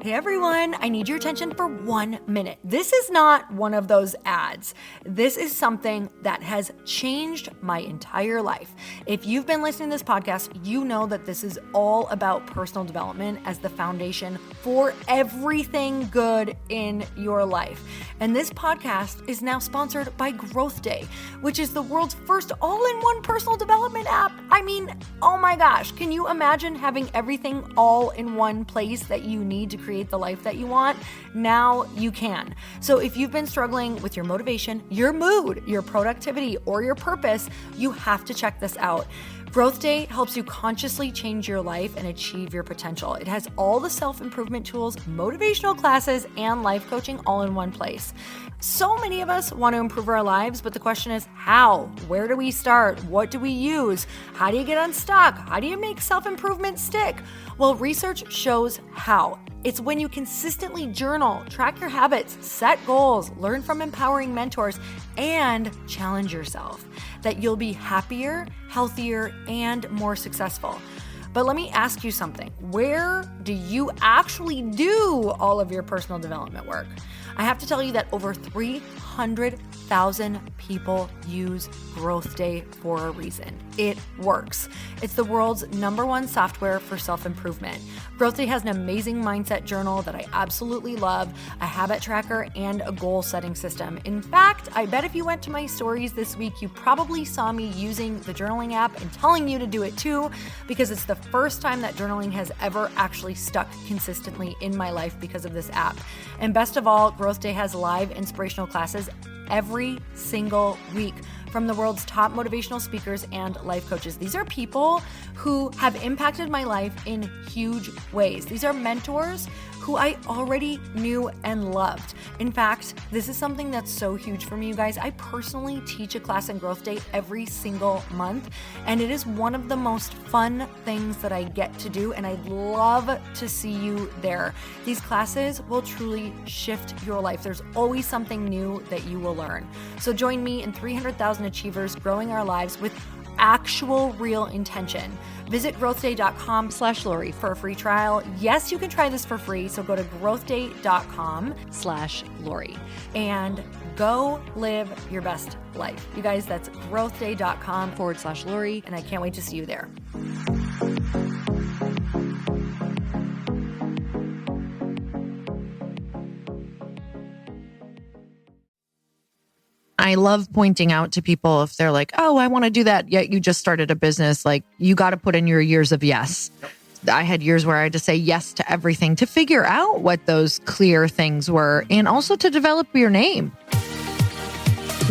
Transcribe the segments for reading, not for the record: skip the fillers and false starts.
Hey everyone, I need your attention for 1 minute. This is not one of those ads. This is something that has changed my entire life. If you've been listening to this podcast, you know that this is all about personal development as the foundation for everything good in your life. And this podcast is now sponsored by Growth Day, which is the world's first all-in-one personal development app. I mean, oh my gosh, can you imagine having everything all in one place that you need to create the life that you want? Now you can. So if you've been struggling with your motivation, your mood, your productivity, or your purpose, you have to check this out. Growth Day helps you consciously change your life and achieve your potential. It has all the self-improvement tools, motivational classes, and life coaching all in one place. So many of us want to improve our lives, but the question is how? Where do we start? What do we use? How do you get unstuck? How do you make self-improvement stick? Well, research shows how. It's when you consistently journal, track your habits, set goals, learn from empowering mentors, and challenge yourself that you'll be happier, healthier, and more successful. But let me ask you something. Where do you actually do all of your personal development work? I have to tell you that over 300,000 people use Growth Day for a reason. It works. It's the world's #1 software for self-improvement. Growth Day has an amazing mindset journal that I absolutely love, a habit tracker, and a goal-setting system. In fact, I bet if you went to my stories this week, you probably saw me using the journaling app and telling you to do it too, because it's the first time that journaling has ever actually stuck consistently in my life because of this app. And best of all, Growth Day has live inspirational classes every single week from the world's top motivational speakers and life coaches. These are people who have impacted my life in huge ways. These are mentors who I already knew and loved. In fact, this is something that's so huge for me, you guys. I personally teach a class in Growth Day every single month, and it is one of the most fun things that I get to do, and I'd love to see you there. These classes will truly shift your life. There's always something new that you will learn. So join me and 300,000 achievers growing our lives with actual real intention. Visit growthday.com/Lori for a free trial. Yes, you can try this for free. So go to growthday.com/Lori and go live your best life. You guys, that's growthday.com/Lori. And I can't wait to see you there. I love pointing out to people if they're like, oh, I want to do that, yet you just started a business, like you got to put in your years of yes. I had years where I had to say yes to everything to figure out what those clear things were and also to develop your name.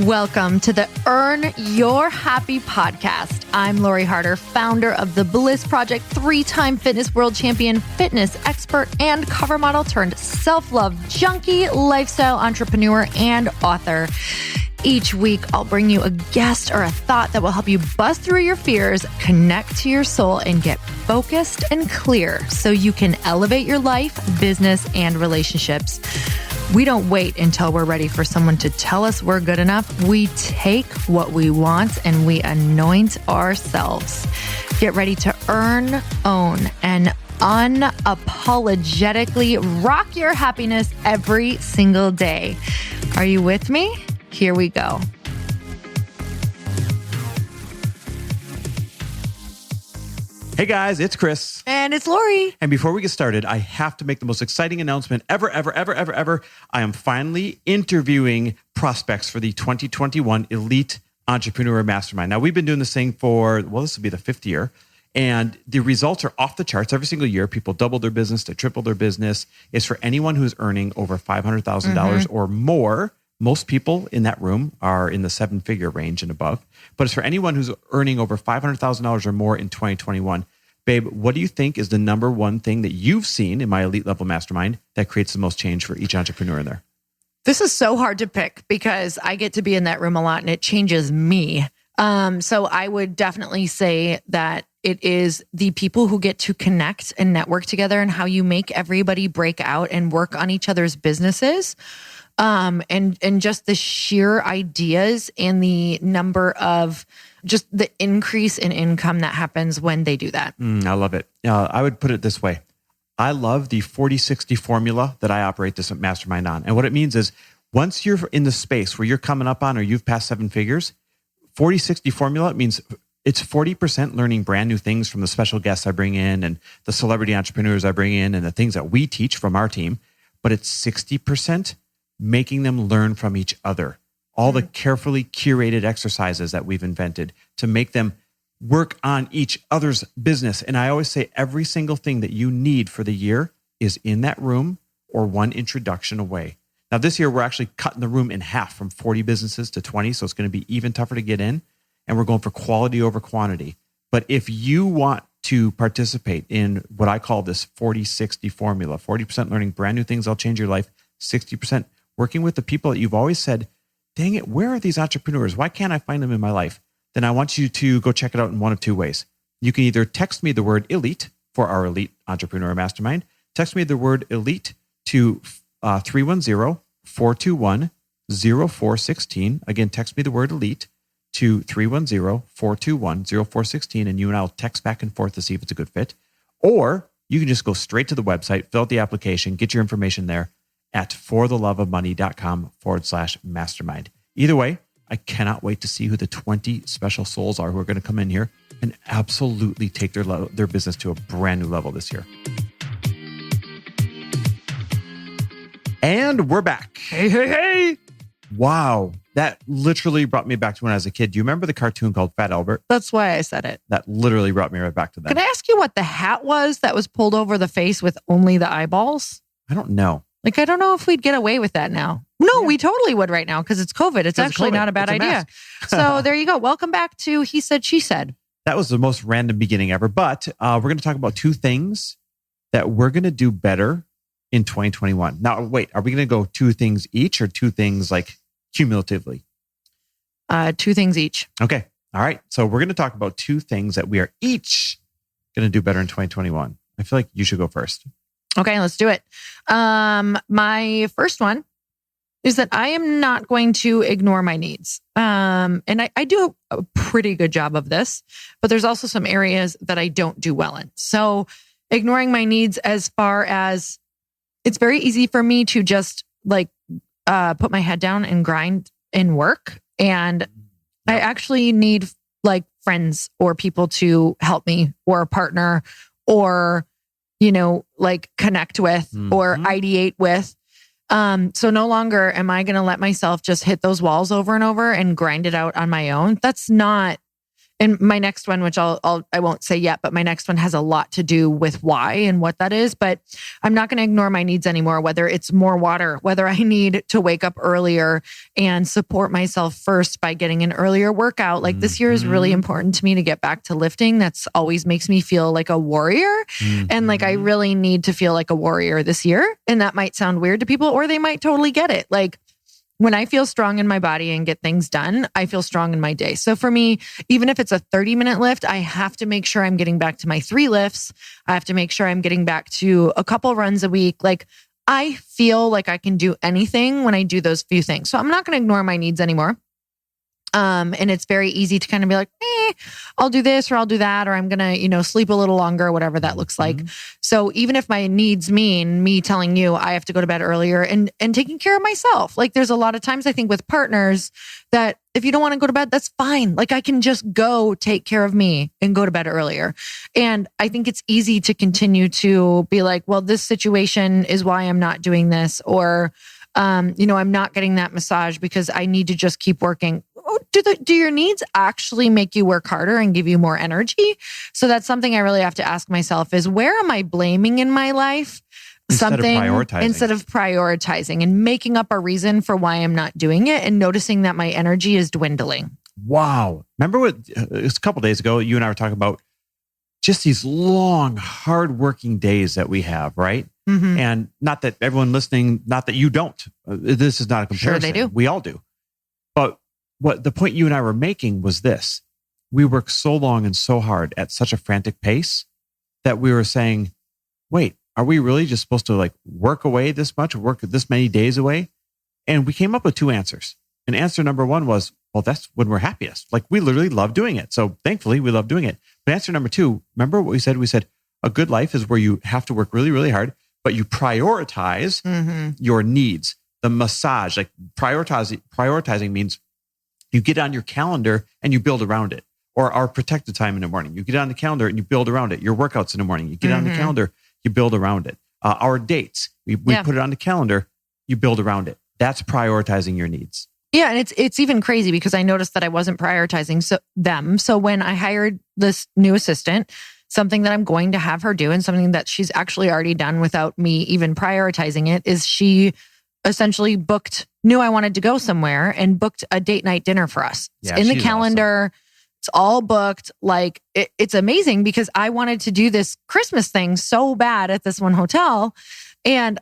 Welcome to the Earn Your Happy podcast. I'm Lori Harder, founder of The Bliss Project, 3-time fitness world champion, fitness expert, and cover model turned self-love junkie, lifestyle entrepreneur, and author. Each week, I'll bring you a guest or a thought that will help you bust through your fears, connect to your soul, and get focused and clear so you can elevate your life, business, and relationships. We don't wait until we're ready for someone to tell us we're good enough. We take what we want and we anoint ourselves. Get ready to earn, own, and unapologetically rock your happiness every single day. Are you with me? Here we go. Hey guys, it's Chris. And it's Lori. And before we get started, I have to make the most exciting announcement ever. I am finally interviewing prospects for the 2021 Elite Entrepreneur Mastermind. Now, we've been doing this thing for, this will be the 5th year. And the results are off the charts every single year. People double their business, they triple their business. It's for anyone who's earning over $500,000 or more. Most people in that room are in the 7-figure range and above, but it's for anyone who's earning over $500,000 or more in 2021. Babe, what do you think is the #1 thing that you've seen in my elite level mastermind that creates the most change for each entrepreneur in there? This is so hard to pick because I get to be in that room a lot and it changes me. So I would definitely say that it is the people who get to connect and network together and how you make everybody break out and work on each other's businesses. And just the sheer ideas and the number of just the increase in income that happens when they do that. I love it. I would put it this way. I love the 40-60 formula that I operate this mastermind on. And what it means is once you're in the space where you're coming up on or you've passed 7 figures, 40-60 formula means it's 40% learning brand new things from the special guests I bring in and the celebrity entrepreneurs I bring in and the things that we teach from our team. But it's 60% making them learn from each other. All the carefully curated exercises that we've invented to make them work on each other's business. And I always say every single thing that you need for the year is in that room or one introduction away. Now this year, we're actually cutting the room in half from 40 businesses to 20. So it's going to be even tougher to get in. And we're going for quality over quantity. But if you want to participate in what I call this 40-60 formula, 40% learning brand new things that'll change your life, 60% working with the people that you've always said, dang it, where are these entrepreneurs? Why can't I find them in my life? Then I want you to go check it out in one of 2 ways. You can either text me the word elite for our Elite Entrepreneur Mastermind. Text me the word elite to 310-421-0416. Again, text me the word elite to 310-421-0416, and you and I will text back and forth to see if it's a good fit. Or you can just go straight to the website, fill out the application, get your information there at fortheloveofmoney.com/mastermind. Either way, I cannot wait to see who the 20 special souls are who are going to come in here and absolutely take their business to a brand new level this year. And we're back. Hey. Wow. That literally brought me back to when I was a kid. Do you remember the cartoon called Fat Albert? That's why I said it. That literally brought me right back to that. Can I ask you what the hat was that was pulled over the face with only the eyeballs? I don't know. Like, I don't know if we'd get away with that now. No, we totally would right now because it's COVID. It's actually not a bad idea. So there you go. Welcome back to He Said, She Said. That was the most random beginning ever. But we're going to talk about 2 things that we're going to do better in 2021. Now, wait, are we going to go 2 things each or 2 things like cumulatively? 2 things each. Okay. All right. So we're going to talk about 2 things that we are each going to do better in 2021. I feel like you should go first. Okay, let's do it. My first one is that I am not going to ignore my needs. And I do a pretty good job of this, but there's also some areas that I don't do well in. So ignoring my needs as far as it's very easy for me to just put my head down and grind and work. And I actually need friends or people to help me or a partner or connect with or ideate with. So no longer am I going to let myself just hit those walls over and over and grind it out on my own. That's not, and my next one, which I won't say yet, but my next one has a lot to do with why and what that is. But I'm not going to ignore my needs anymore, whether it's more water, whether I need to wake up earlier and support myself first by getting an earlier workout. Like this year is really important to me to get back to lifting. That's always makes me feel like a warrior. And I really need to feel like a warrior this year. And that might sound weird to people, or they might totally get it. When I feel strong in my body and get things done, I feel strong in my day. So for me, even if it's a 30-minute lift, I have to make sure I'm getting back to my 3 lifts. I have to make sure I'm getting back to a couple runs a week. I feel like I can do anything when I do those few things. So I'm not going to ignore my needs anymore. And it's very easy to kind of be like, I'll do this or I'll do that, or I'm going to, sleep a little longer, whatever that looks like. So even if my needs mean me telling you I have to go to bed earlier and taking care of myself, there's a lot of times I think with partners that if you don't want to go to bed, that's fine. I can just go take care of me and go to bed earlier. And I think it's easy to continue to be like, well, this situation is why I'm not doing this, or, I'm not getting that massage because I need to just keep working. Do your needs actually make you work harder and give you more energy? So that's something I really have to ask myself is, where am I blaming in my life? Instead of prioritizing and making up a reason for why I'm not doing it and noticing that my energy is dwindling. Wow. Remember it was a couple of days ago, you and I were talking about just these long, hard-working days that we have, right? And not that everyone listening, not that you don't. This is not a comparison. Sure, they do. We all do. But what the point you and I were making was this. We work so long and so hard at such a frantic pace that we were saying, wait, are we really just supposed to work away this much, work this many days away? And we came up with 2 answers. And answer number 1 was, well, that's when we're happiest. We literally love doing it. So thankfully we love doing it. But answer number 2, remember what we said? We said, A good life is where you have to work really, really hard, but you prioritize your needs. The massage, like prioritizing means you get on your calendar and you build around it. Or our protected time in the morning. You get on the calendar and you build around it. Your workouts in the morning, you get on the calendar, you build around it. Our dates, we put it on the calendar, you build around it. That's prioritizing your needs. Yeah, and it's even crazy because I noticed that I wasn't prioritizing them. So when I hired this new assistant, something that I'm going to have her do and something that she's actually already done without me even prioritizing it is she essentially knew I wanted to go somewhere and booked a date night dinner for us. It's in the calendar. Awesome. It's all booked. Like it's amazing because I wanted to do this Christmas thing so bad at this one hotel, and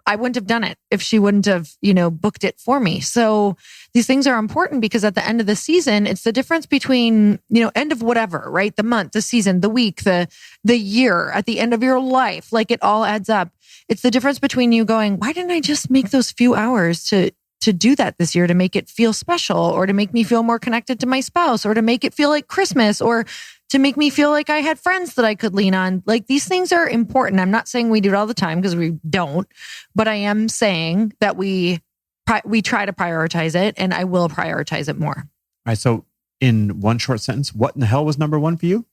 I wouldn't have done it if she wouldn't have, booked it for me. So these things are important because at the end of the season, it's the difference between, end of whatever, right? The month, the season, the week, the year, at the end of your life, like it all adds up. It's the difference between you going, why didn't I just make those few hours to do that this year to make it feel special or to make me feel more connected to my spouse or to make it feel like Christmas or to make me feel like I had friends that I could lean on. Like these things are important. I'm not saying we do it all the time because we don't, but I am saying that we try to prioritize it and I will prioritize it more. All right. So in one short sentence, what in the hell was number one for you?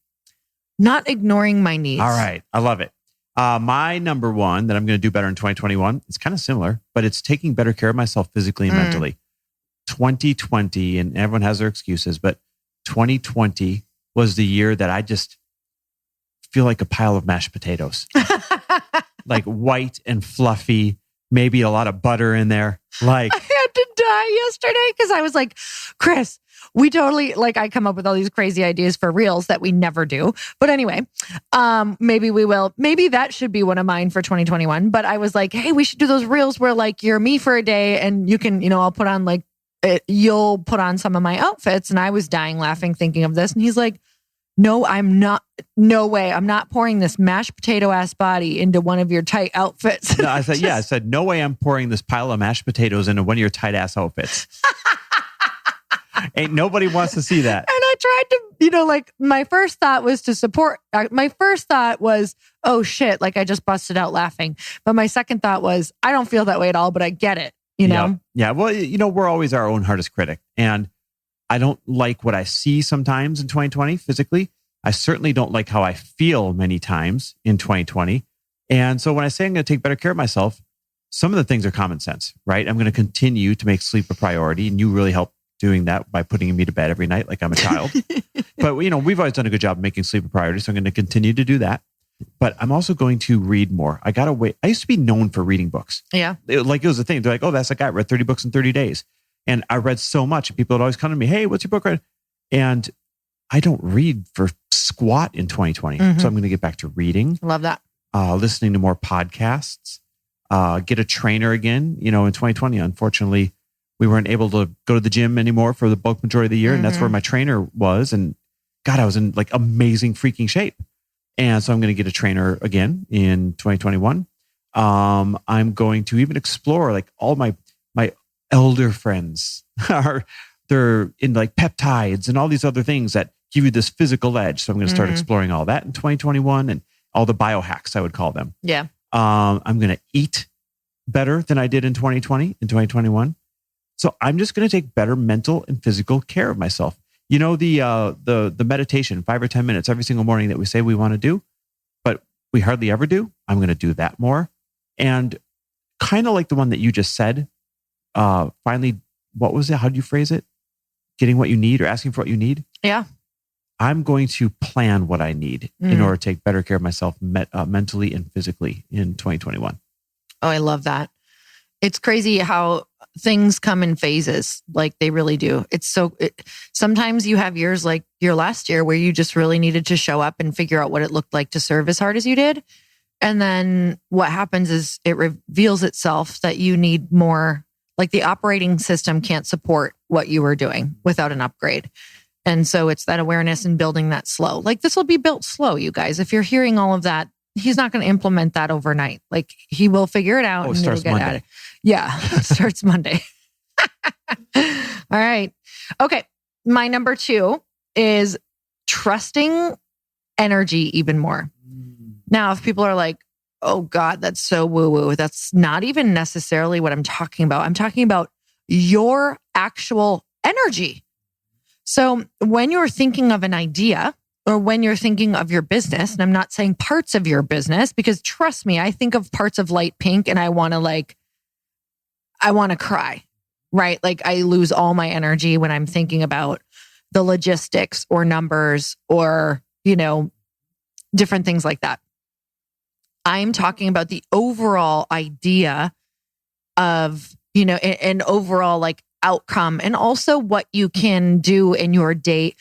Not ignoring my needs. All right. I love it. My number one that I'm going to do better in 2021, it's kind of similar, but it's taking better care of myself physically and mentally. 2020, and everyone has their excuses, but 2020 was the year that I just feel like a pile of mashed potatoes, like white and fluffy, maybe a lot of butter in there. Like I had to die yesterday because I was like, Chris, we totally, I come up with all these crazy ideas for reels that we never do. But anyway, maybe we will. Maybe that should be one of mine for 2021. But I was like, hey, we should do those reels where you're me for a day and you can, I'll put on you'll put on some of my outfits. And I was dying laughing thinking of this. And he's like, no, I'm not. No way. I'm not pouring this mashed potato ass body into one of your tight outfits. No, I said, no way I'm pouring this pile of mashed potatoes into one of your tight ass outfits. Ain't nobody wants to see that. And I tried to, my first thought was to support. My first thought was, oh shit, I just busted out laughing. But my second thought was, I don't feel that way at all, but I get it, know? Yeah. Well, we're always our own hardest critic. And I don't like what I see sometimes in 2020 physically. I certainly don't like how I feel many times in 2020. And so when I say I'm going to take better care of myself, some of the things are common sense, right? I'm going to continue to make sleep a priority. And you really help doing that by putting me to bed every night like I'm a child. But, we've always done a good job of making sleep a priority. So I'm going to continue to do that. But I'm also going to read more. I got to wait. I used to be known for reading books. Yeah. It was a thing. They're like, oh, that's a guy read 30 books in 30 days. And I read so much. And people would always come to me, hey, what's your book read? And I don't read for squat in 2020. So I'm going to get back to reading. Love that. Listening to more podcasts. Get a trainer again. In 2020, unfortunately, we weren't able to go to the gym anymore for the bulk majority of the year. And that's where my trainer was. And God, I was in amazing freaking shape. And so I'm going to get a trainer again in 2021. I'm going to even explore all my elder friends they're in peptides and all these other things that give you this physical edge. So I'm going to start exploring all that in 2021 and all the biohacks, I would call them. Yeah. I'm going to eat better than I did in 2020, in 2021. So I'm just going to take better mental and physical care of myself. The meditation, 5 or 10 minutes every single morning that we say we want to do, but we hardly ever do. I'm going to do that more. And kind of like the one that you just said, finally, what was it? How do you phrase it? Getting what you need or asking for what you need? Yeah. I'm going to plan what I need in order to take better care of myself mentally and physically in 2021. Oh, I love that. It's crazy how things come in phases. They really do. Sometimes you have years like your last year where you just really needed to show up and figure out what it looked like to serve as hard as you did. And then what happens is it reveals itself that you need more, the operating system can't support what you were doing without an upgrade. And so it's that awareness and building that slow. This will be built slow, you guys. If you're hearing all of that, he's not going to implement that overnight. He will figure it out. Oh, it and starts get Monday. At it. Yeah, it starts Monday. All right. Okay. My number 2 is trusting energy even more. Now, if people are like, oh God, that's so woo-woo, that's not even necessarily what I'm talking about. I'm talking about your actual energy. So when you're thinking of an idea or when you're thinking of your business, and I'm not saying parts of your business, because trust me, I think of parts of Light Pink and I want to cry, right? Like I lose all my energy when I'm thinking about the logistics or numbers or, different things like that. I'm talking about the overall idea of, an overall like outcome, and also what you can do in your day,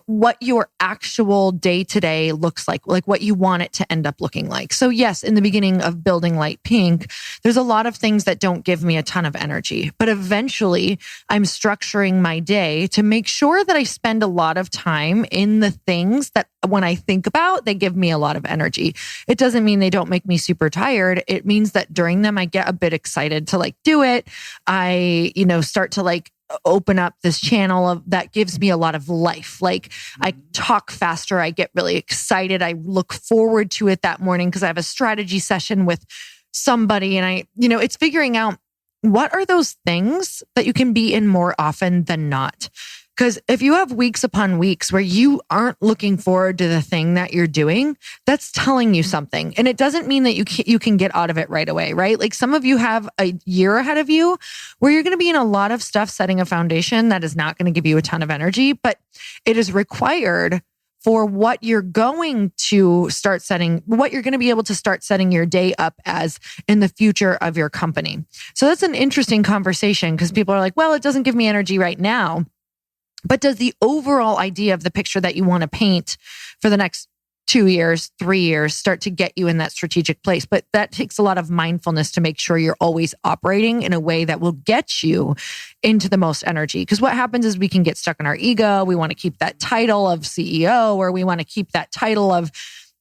what your actual day-to-day looks like what you want it to end up looking like. So yes, in the beginning of building Light Pink, there's a lot of things that don't give me a ton of energy, but eventually I'm structuring my day to make sure that I spend a lot of time in the things that when I think about, they give me a lot of energy. It doesn't mean they don't make me super tired. It means that during them, I get a bit excited to do it. I, start to open up this channel that gives me a lot of life. I talk faster. I get really excited. I look forward to it that morning because I have a strategy session with somebody, and it's figuring out what are those things that you can be in more often than not. Because if you have weeks upon weeks where you aren't looking forward to the thing that you're doing, that's telling you something. And it doesn't mean that you can get out of it right away, right? Like some of you have a year ahead of you where you're going to be in a lot of stuff setting a foundation that is not going to give you a ton of energy, but it is required for what you're going to start setting, what you're going to be able to start setting your day up as in the future of your company. So that's an interesting conversation because people are like, well, it doesn't give me energy right now. But does the overall idea of the picture that you want to paint for the next 2 years, 3 years start to get you in that strategic place? But that takes a lot of mindfulness to make sure you're always operating in a way that will get you into the most energy. Because what happens is we can get stuck in our ego. We want to keep that title of CEO, or we want to keep that title of,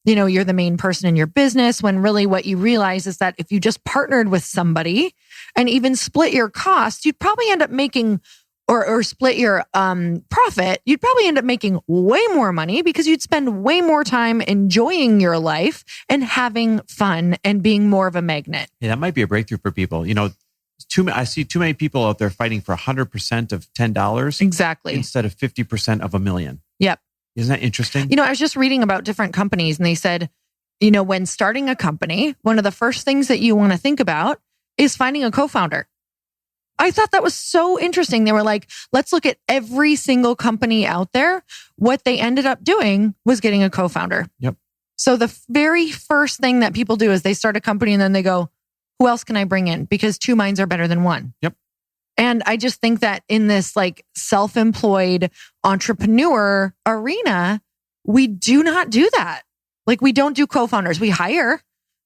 you're the main person in your business, when really what you realize is that if you just partnered with somebody and even split your costs, you'd probably end up making or split your profit, you'd probably end up making way more money because you'd spend way more time enjoying your life and having fun and being more of a magnet. Yeah, that might be a breakthrough for people. I see too many people out there fighting for 100% of $10. Exactly. Instead of 50% of $1 million. Yep. Isn't that interesting? I was just reading about different companies and they said, when starting a company, one of the first things that you want to think about is finding a co-founder. I thought that was so interesting. They were like, let's look at every single company out there. What they ended up doing was getting a co-founder. Yep. So the very first thing that people do is they start a company and then they go, who else can I bring in? Because 2 minds are better than 1. Yep. And I just think that in this self-employed entrepreneur arena, we do not do that. We don't do co-founders. We hire,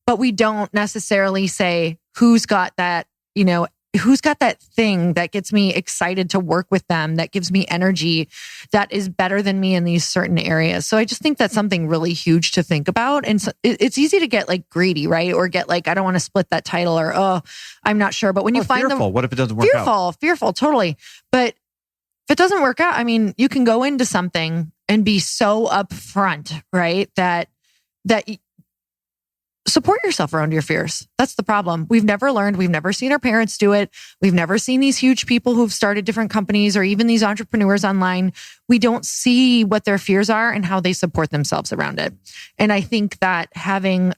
but we don't necessarily say who's got that, who's got that thing that gets me excited to work with them, that gives me energy, that is better than me in these certain areas. So I just think that's something really huge to think about. And so it's easy to get greedy, right? Or get I don't want to split that title, or, oh, I'm not sure. But when you find fearful. What if it doesn't work out? Fearful, totally. But if it doesn't work out, you can go into something and be so upfront, right? That support yourself around your fears. That's the problem. We've never learned. We've never seen our parents do it. We've never seen these huge people who've started different companies or even these entrepreneurs online. We don't see what their fears are and how they support themselves around it. And I think that having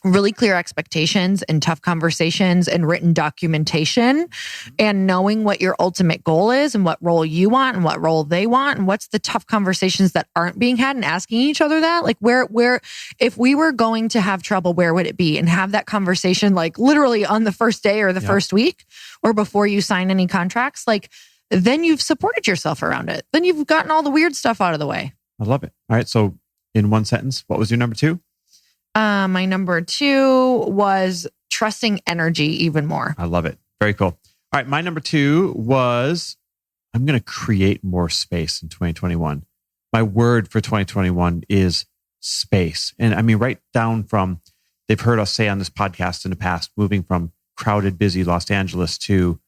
really clear expectations and tough conversations and written documentation and knowing what your ultimate goal is and what role you want and what role they want and what's the tough conversations that aren't being had, and asking each other that, where if we were going to have trouble, where would it be? And have that conversation literally on the first day or the first week or before you sign any contracts. Then you've supported yourself around it. Then you've gotten all the weird stuff out of the way. I love it. All right. So in one sentence, what was your number 2? My number 2 was trusting energy even more. I love it. Very cool. All right. My number 2 was, I'm going to create more space in 2021. My word for 2021 is space. And right down from, they've heard us say on this podcast in the past, moving from crowded, busy Los Angeles to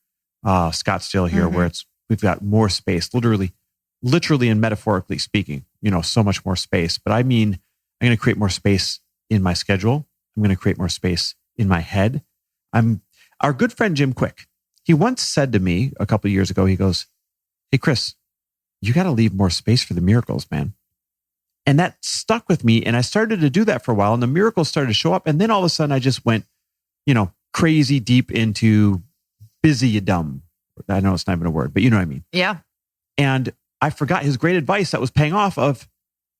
Scottsdale here, where we've got more space, literally and metaphorically speaking, so much more space. But I'm going to create more space in my schedule. I'm going to create more space in my head. Our good friend, Jim Quick, he once said to me a couple of years ago, he goes, "Hey, Chris, you got to leave more space for the miracles, man." And that stuck with me. And I started to do that for a while and the miracles started to show up. And then all of a sudden I just went, crazy deep into busy dumb. I know it's not even a word, but you know what I mean? Yeah. And I forgot his great advice that was paying off of,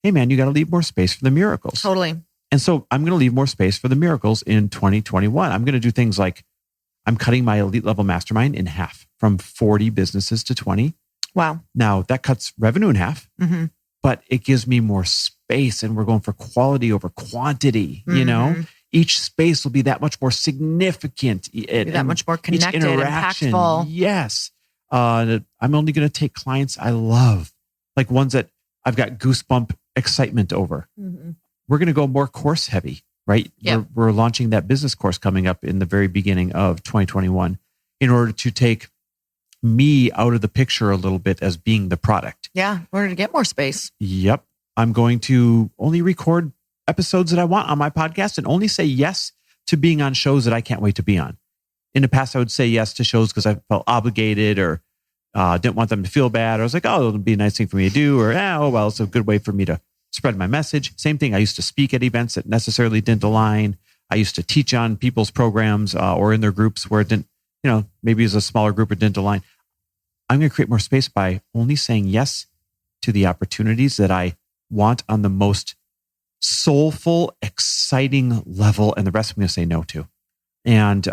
hey man, you got to leave more space for the miracles. Totally. And so I'm going to leave more space for the miracles in 2021. I'm going to do things like I'm cutting my elite level mastermind in half from 40 businesses to 20. Wow. Now that cuts revenue in half, but it gives me more space and we're going for quality over quantity, Each space will be that much more significant. That much more connected, impactful. Yes. I'm only going to take clients I love, like ones that I've got goosebump excitement over. We're going to go more course heavy, right? Yep. We're launching that business course coming up in the very beginning of 2021 in order to take me out of the picture a little bit as being the product. Yeah. In order to get more space. Yep. I'm going to only record episodes that I want on my podcast and only say yes to being on shows that I can't wait to be on. In the past, I would say yes to shows because I felt obligated or didn't want them to feel bad. I was like, oh, it'll be a nice thing for me to do. Or, it's a good way for me to spread my message. Same thing. I used to speak at events that necessarily didn't align. I used to teach on people's programs or in their groups where it didn't, maybe as a smaller group, it didn't align. I'm going to create more space by only saying yes to the opportunities that I want on the most soulful, exciting level. And the rest I'm going to say no to. And,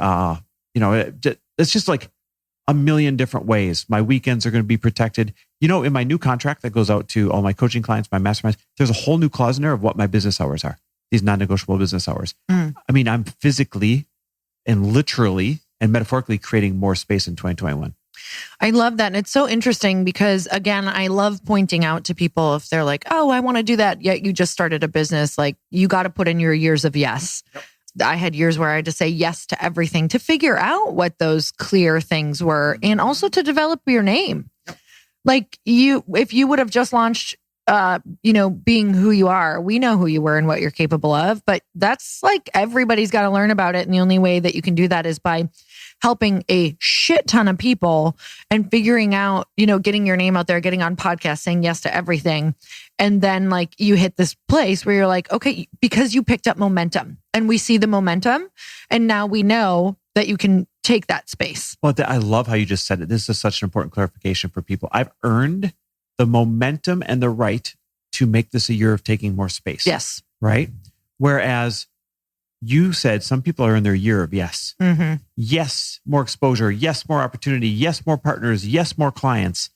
it's just like a million different ways. My weekends are going to be protected. In my new contract that goes out to all my coaching clients, my masterminds, there's a whole new clause in there of what my business hours are. These non-negotiable business hours. I mean, I'm physically and literally and metaphorically creating more space in 2021. I love that. And it's so interesting because, again, I love pointing out to people if they're like, oh, I want to do that, yet you just started a business, like you got to put in your years of yes. Yep. I had years where I had to say yes to everything to figure out what those clear things were and also to develop your name. Yep. Like if you would have just launched, being who you are, we know who you were and what you're capable of, but that's like everybody's got to learn about it. And the only way that you can do that is by helping a shit ton of people and figuring out, getting your name out there, getting on podcasts, saying yes to everything. And then like you hit this place where you're like, okay, because you picked up momentum and we see the momentum. And now we know that you can take that space. Well, I love how you just said it. This is such an important clarification for people. I've earned the momentum and the right to make this a year of taking more space. Yes. Right? Whereas you said some people are in their year of yes. Yes, more exposure. Yes, more opportunity. Yes, more partners. Yes, more clients.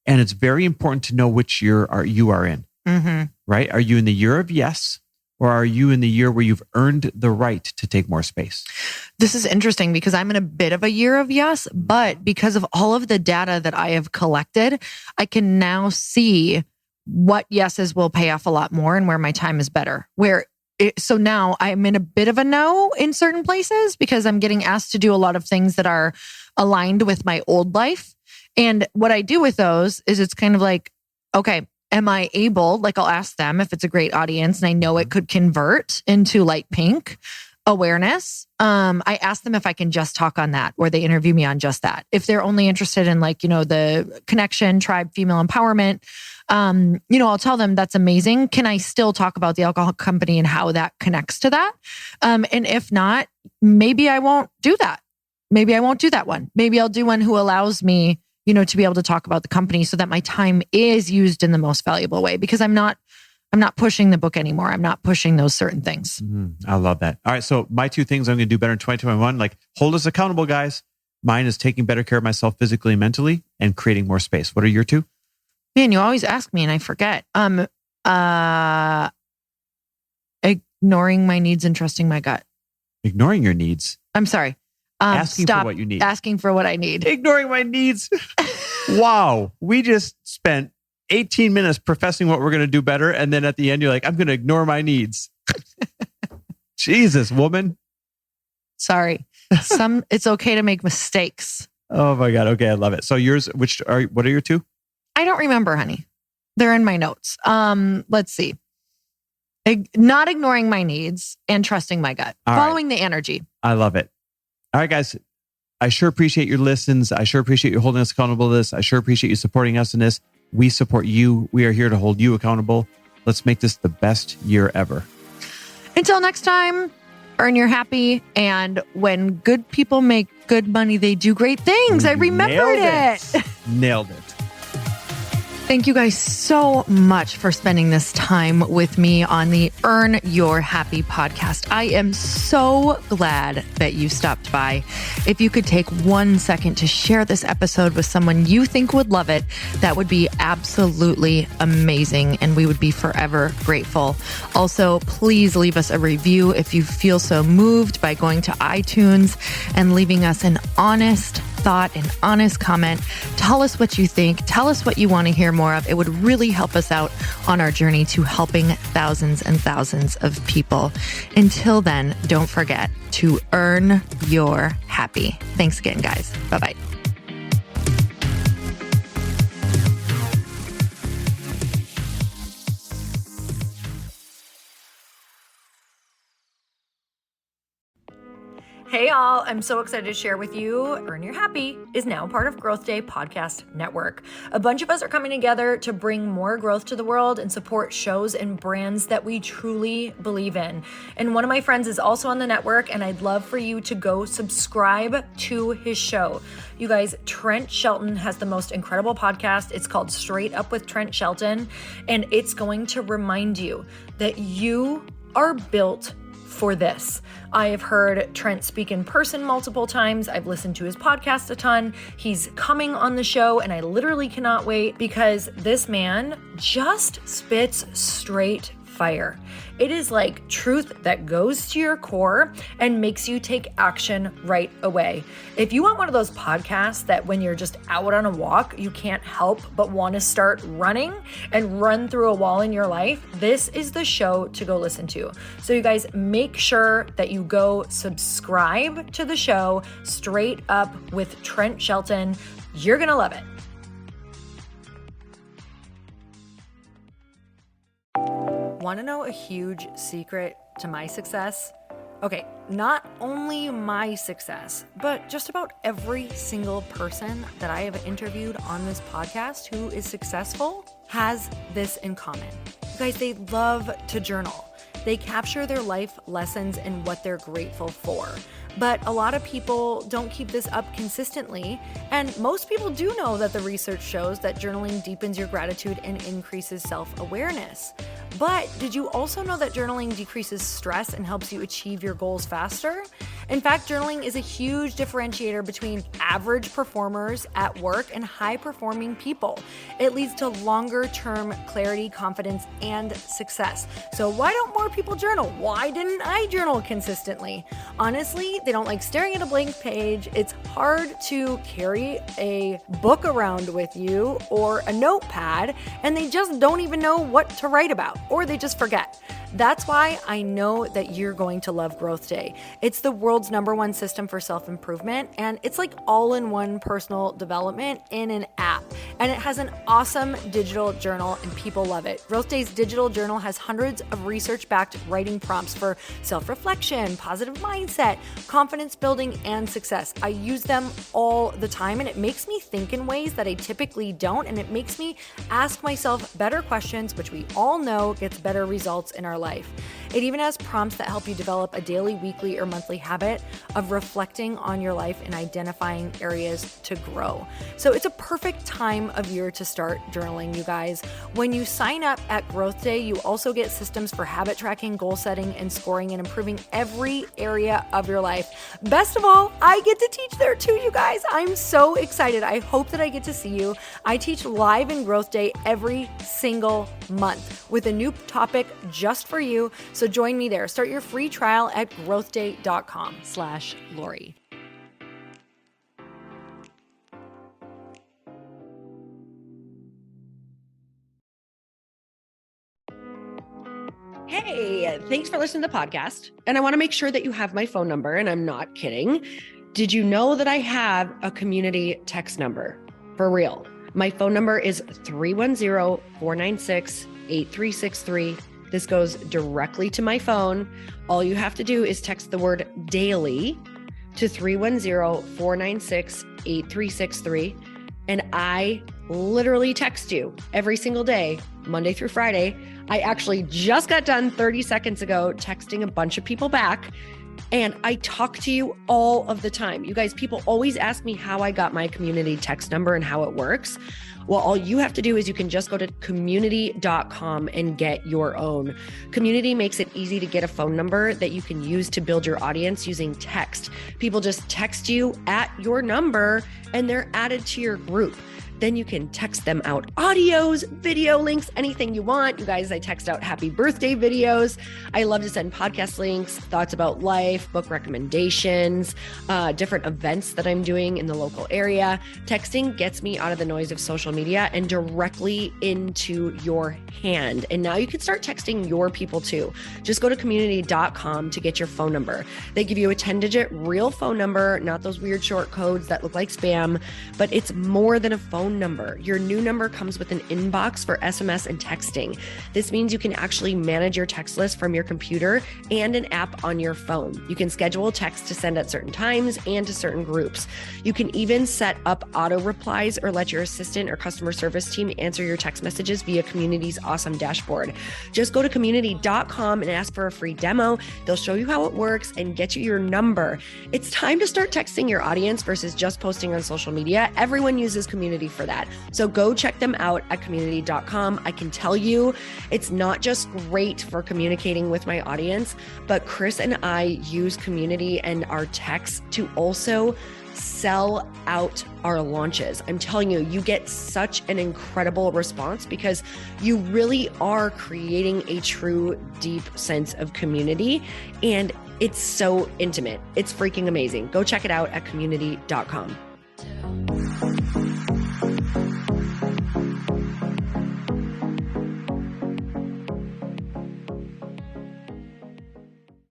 And it's very important to know which year you are in. Right? Are you in the year of yes? Or are you in the year where you've earned the right to take more space? This is interesting because I'm in a bit of a year of yes, but because of all of the data that I have collected, I can now see what yeses will pay off a lot more and where my time is better. So now I'm in a bit of a no in certain places because I'm getting asked to do a lot of things that are aligned with my old life. And what I do with those is it's kind of like, okay, am I able, like I'll ask them if it's a great audience and I know it could convert into light pink awareness. I ask them if I can just talk on that or they interview me on just that. If they're only interested in the connection, tribe, female empowerment, I'll tell them that's amazing. Can I still talk about the alcohol company and how that connects to that? And if not, maybe I won't do that. Maybe I won't do that one. Maybe I'll do one who allows me, to be able to talk about the company so that my time is used in the most valuable way because I'm not pushing the book anymore. I'm not pushing those certain things. I love that. All right. So my two things I'm going to do better in 2021, like hold us accountable, guys. Mine is taking better care of myself physically and mentally and creating more space. What are your two? Man, you always ask me and I forget. Ignoring my needs and trusting my gut. Ignoring your needs? I'm sorry. Asking for what you need. Asking for what I need. Ignoring my needs. Wow. We just spent 18 minutes professing what we're going to do better. And then at the end, you're like, I'm going to ignore my needs. Jesus, woman. Sorry. It's okay to make mistakes. Oh my God. Okay. I love it. So yours, what are your two? I don't remember, honey. They're in my notes. Let's see. Not ignoring my needs and trusting my gut, following the energy. I love it. All right, guys. I sure appreciate your listens. I sure appreciate you holding us accountable to this. I sure appreciate you supporting us in this. We support you. We are here to hold you accountable. Let's make this the best year ever. Until next time, earn your happy. And when good people make good money, they do great things. I remembered it. Nailed it. Thank you guys so much for spending this time with me on the Earn Your Happy podcast. I am so glad that you stopped by. If you could take 1 second to share this episode with someone you think would love it, that would be absolutely amazing, and we would be forever grateful. Also, please leave us a review if you feel so moved by going to iTunes and leaving us an honest thought, an honest comment. Tell us what you think. Tell us what you want to hear more of. It would really help us out on our journey to helping thousands and thousands of people. Until then, don't forget to earn your happy. Thanks again, guys. Bye-bye. Hey all, I'm so excited to share with you Earn Your Happy is now part of Growth Day Podcast Network. A bunch of us are coming together to bring more growth to the world and support shows and brands that we truly believe in. And one of my friends is also on the network, and I'd love for you to go subscribe to his show. You guys, Trent Shelton has the most incredible podcast. It's called Straight Up with Trent Shelton, and it's going to remind you that you are built for this. I have heard Trent speak in person multiple times. I've listened to his podcast a ton. He's coming on the show, and I literally cannot wait because this man just spits straight fire. It is like truth that goes to your core and makes you take action right away. If you want one of those podcasts that when you're just out on a walk, you can't help but want to start running and run through a wall in your life, this is the show to go listen to. So you guys, make sure that you go subscribe to the show Straight Up with Trent Shelton. You're going to love it. Want to know a huge secret to my success? Okay, not only my success, but just about every single person that I have interviewed on this podcast who is successful has this in common. You guys, they love to journal. They capture their life lessons and what they're grateful for. But a lot of people don't keep this up consistently. And most people do know that the research shows that journaling deepens your gratitude and increases self-awareness. But did you also know that journaling decreases stress and helps you achieve your goals faster? In fact, journaling is a huge differentiator between average performers at work and high-performing people. It leads to longer-term clarity, confidence, and success. So why don't more people journal? Why didn't I journal consistently? Honestly, they don't like staring at a blank page. It's hard to carry a book around with you or a notepad, and they just don't even know what to write about, or they just forget. That's why I know that you're going to love Growth Day. It's the world's #1 system for self-improvement, and it's like all-in-one personal development in an app. And it has an awesome digital journal, and people love it. Growth Day's digital journal has hundreds of research-backed writing prompts for self-reflection, positive mindset, confidence building, and success. I use them all the time, and it makes me think in ways that I typically don't, and it makes me ask myself better questions, which we all know gets better results in our life. It even has prompts that help you develop a daily, weekly, or monthly habit of reflecting on your life and identifying areas to grow. So it's a perfect time of year to start journaling, you guys. When you sign up at Growth Day, you also get systems for habit tracking, goal setting, and scoring, and improving every area of your life. Best of all, I get to teach there too, you guys. I'm so excited. I hope that I get to see you. I teach live in Growth Day every single month with a new topic just for you. So join me there. Start your free trial at growthday.com/Lori. Hey, thanks for listening to the podcast. And I want to make sure that you have my phone number, and I'm not kidding. Did you know that I have a community text number? For real. My phone number is 310-496-8363. This goes directly to my phone. All you have to do is text the word daily to 310-496-8363. And I literally text you every single day, Monday through Friday. I actually just got done 30 seconds ago texting a bunch of people back. And I talk to you all of the time. You guys, people always ask me how I got my community text number and how it works. Well, all you have to do is you can just go to community.com and get your own. Community makes it easy to get a phone number that you can use to build your audience using text. People just text you at your number and they're added to your group. Then you can text them out audios, video links, anything you want. You guys, I text out happy birthday videos. I love to send podcast links, thoughts about life, book recommendations, different events that I'm doing in the local area. Texting gets me out of the noise of social media and directly into your hand. And now you can start texting your people too. Just go to community.com to get your phone number. They give you a 10-digit real phone number, not those weird short codes that look like spam, but it's more than a phone number. Your new number comes with an inbox for SMS and texting. This means you can actually manage your text list from your computer and an app on your phone. You can schedule text to send at certain times and to certain groups. You can even set up auto replies or let your assistant or customer service team answer your text messages via Community's awesome dashboard. Just go to community.com and ask for a free demo. They'll show you how it works and get you your number. It's time to start texting your audience versus just posting on social media. Everyone uses Community for that. So go check them out at community.com. I can tell you it's not just great for communicating with my audience, but Chris and I use Community and our texts to also sell out our launches. I'm telling you, you get such an incredible response because you really are creating a true deep sense of community and it's so intimate. It's freaking amazing. Go check it out at community.com.